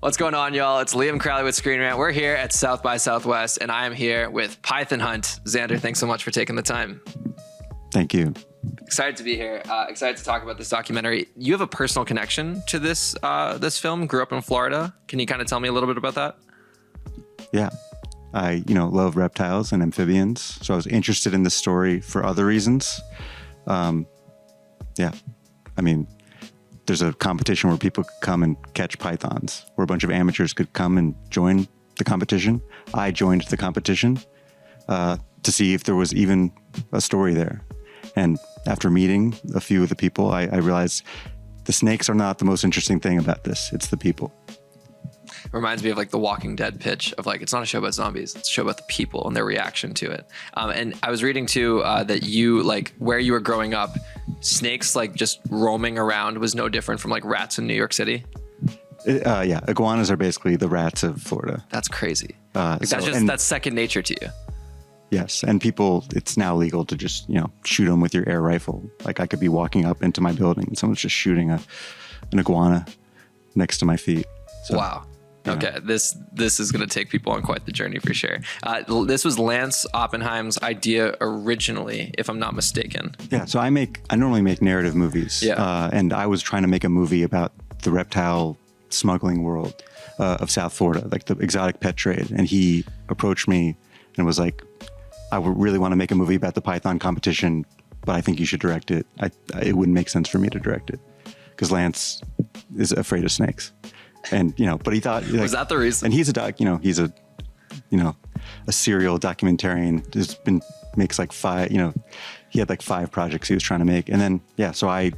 What's going on, y'all? It's Liam Crowley with ScreenRant. We're here at South by Southwest, and I am here with Python Hunt. Xander, thanks so much for taking the time. Thank you. Excited to be here. Excited to talk about this documentary. You have a personal connection to this this film. Grew up in Florida. Can you kind of tell me a little bit about that? Yeah. I, love reptiles and amphibians. So I was interested in this story for other reasons. Yeah. I mean, there's a competition where people could come and catch pythons, where a bunch of amateurs could come and join the competition. I joined the competition to see if there was even a story there. And after meeting a few of the people, I realized the snakes are not the most interesting thing about this. It's the people. Reminds me of like the Walking Dead pitch of like, it's not a show about zombies, it's a show about the people and their reaction to it. And I was reading too that you, like where you were growing up, snakes like just roaming around was no different from like rats in New York City. Yeah, iguanas are basically the rats of Florida. That's crazy. That's second nature to you. Yes, and people, it's now legal to just, shoot them with your air rifle. Like I could be walking up into my building and someone's just shooting an iguana next to my feet. So, wow. Okay, this is going to take people on quite the journey for sure. This was Lance Oppenheim's idea originally, if I'm not mistaken. Yeah, so I normally make narrative movies. Yeah. And I was trying to make a movie about the reptile smuggling world of South Florida, like the exotic pet trade. And he approached me and was like, I really want to make a movie about the python competition, but I think you should direct it. It wouldn't make sense for me to direct it because Lance is afraid of snakes. And, but he thought... was that the reason? And he's a he's a serial documentarian. Makes like five, he had like 5 projects he was trying to make. And then, so I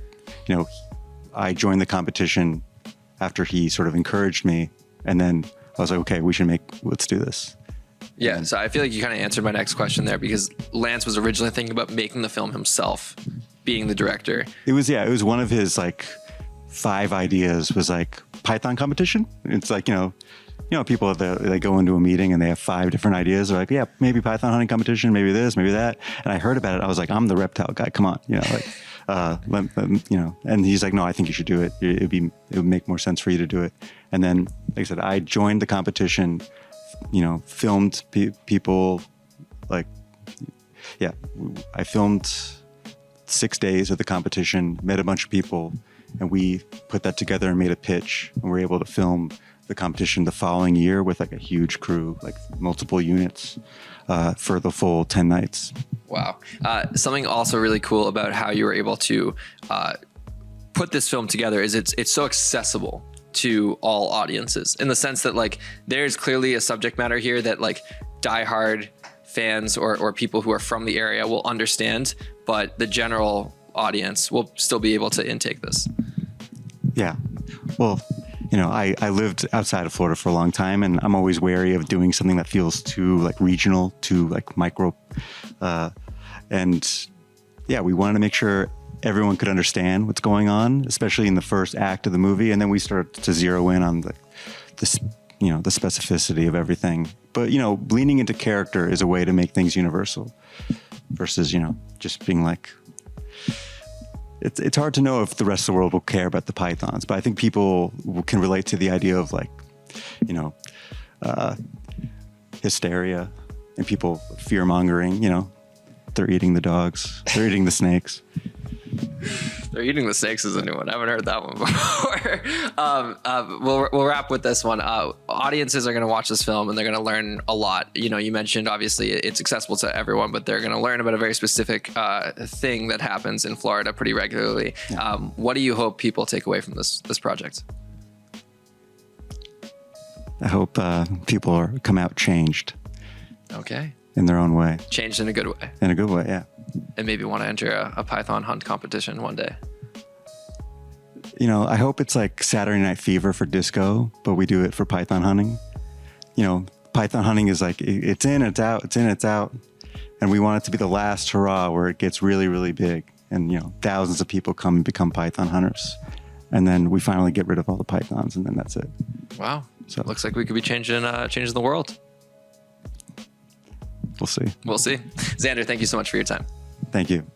joined the competition after he sort of encouraged me. And then I was like, okay, let's do this. Yeah. So I feel like you kind of answered my next question there because Lance was originally thinking about making the film himself, being the director. It was one of his like 5 ideas was like python competition. It's like, people, they go into a meeting and they have 5 different ideas. They're like, yeah, maybe python hunting competition, maybe this, maybe that. And I heard about it. I was like, I'm the reptile guy. Come on. And he's like, no, I think you should do it. It would make more sense for you to do it. And then, like I said, I joined the competition, filmed people I filmed 6 days of the competition, met a bunch of people, and we put that together and made a pitch, and we were able to film the competition the following year with like a huge crew, like multiple units for the full 10 nights. Wow. Something also really cool about how you were able to put this film together is it's so accessible to all audiences in the sense that like there's clearly a subject matter here that like diehard fans or people who are from the area will understand, but the general audience will still be able to intake this. Yeah. Well, I lived outside of Florida for a long time, and I'm always wary of doing something that feels too like regional, too like micro. And yeah, we wanted to make sure everyone could understand what's going on, especially in the first act of the movie. And then we started to zero in on the specificity of everything. But, leaning into character is a way to make things universal versus, just being like, it's hard to know if the rest of the world will care about the pythons, but I think people can relate to the idea of like, hysteria and people fear mongering, they're eating the dogs, they're eating the snakes. They're eating the snakes is a new one. I haven't heard that one before. We'll wrap with this one. Audiences are going to watch this film and they're going to learn a lot. You mentioned obviously it's accessible to everyone, but they're going to learn about a very specific thing that happens in Florida pretty regularly. Yeah. What do you hope people take away from this project? I hope people come out changed. Okay. In their own way. Changed in a good way. In a good way, yeah. And maybe want to enter a python hunt competition one day. I hope it's like Saturday Night Fever for disco, but we do it for python hunting. Python hunting is like, it's in, it's out, it's in, it's out. And we want it to be the last hurrah where it gets really, really big. And, thousands of people come and become python hunters. And then we finally get rid of all the pythons and then that's it. Wow. So it looks like we could be changing the world. We'll see. We'll see. Xander, thank you so much for your time. Thank you.